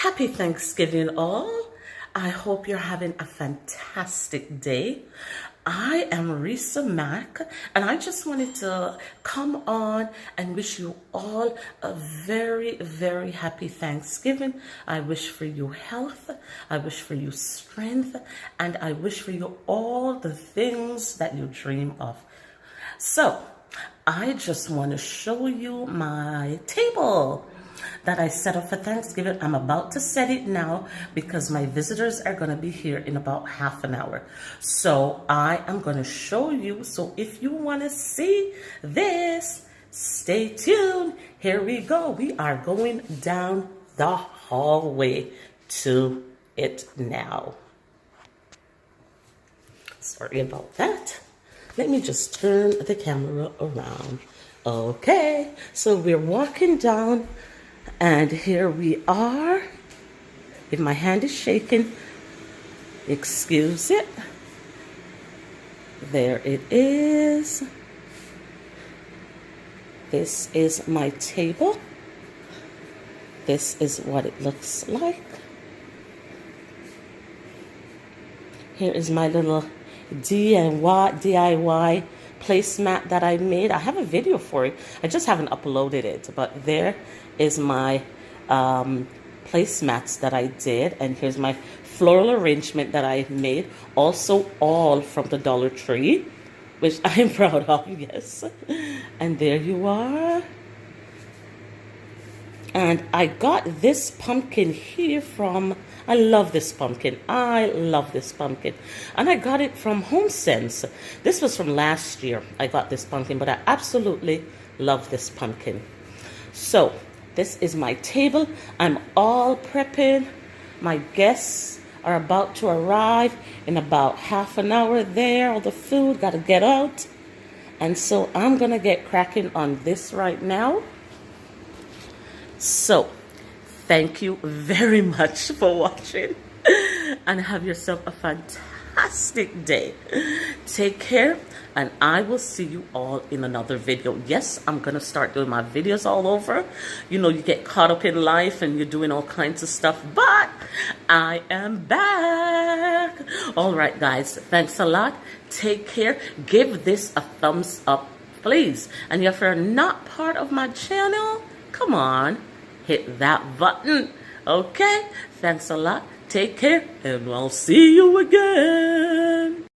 Happy Thanksgiving, all. I hope you're having a fantastic day. I am Risa Mack, and I just wanted to come on and wish you all a very, very happy Thanksgiving. I wish for you health, I wish for you strength, and I wish for you all the things that you dream of. So, I just want to show you my table that I set up for Thanksgiving. I'm about to set it now because my visitors are going to be here in about half an hour. So I am going to show you. So if you want to see this, stay tuned. Here we go. We are going down the hallway to it now. Sorry about that. Let me just turn the camera around. Okay, so we're walking down, and here we are. If my hand is shaking, excuse it. There it is. This is my table. This is what it looks like. Here is my little DIY placemat that I made. I have a video for it. I just haven't uploaded it, but there is my placemats that I did, and here's my floral arrangement that I made, also all from the Dollar Tree, which I'm proud of, yes. And there you are. And I got this pumpkin here from, I love this pumpkin. I love this pumpkin. And I got it from HomeSense. This was from last year. I got this pumpkin, but I absolutely love this pumpkin. So this is my table. I'm all prepping. My guests are about to arrive in about half an hour there. All the food, got to get out. And so I'm going to get cracking on this right now. So, thank you very much for watching, and have yourself a fantastic day. Take care, and I will see you all in another video. Yes, I'm going to start doing my videos all over. You know, you get caught up in life and you're doing all kinds of stuff, but I am back. All right, guys, thanks a lot. Take care. Give this a thumbs up, please. And if you're not part of my channel, come on, hit that button. Okay, thanks a lot. Take care, and I'll see you again.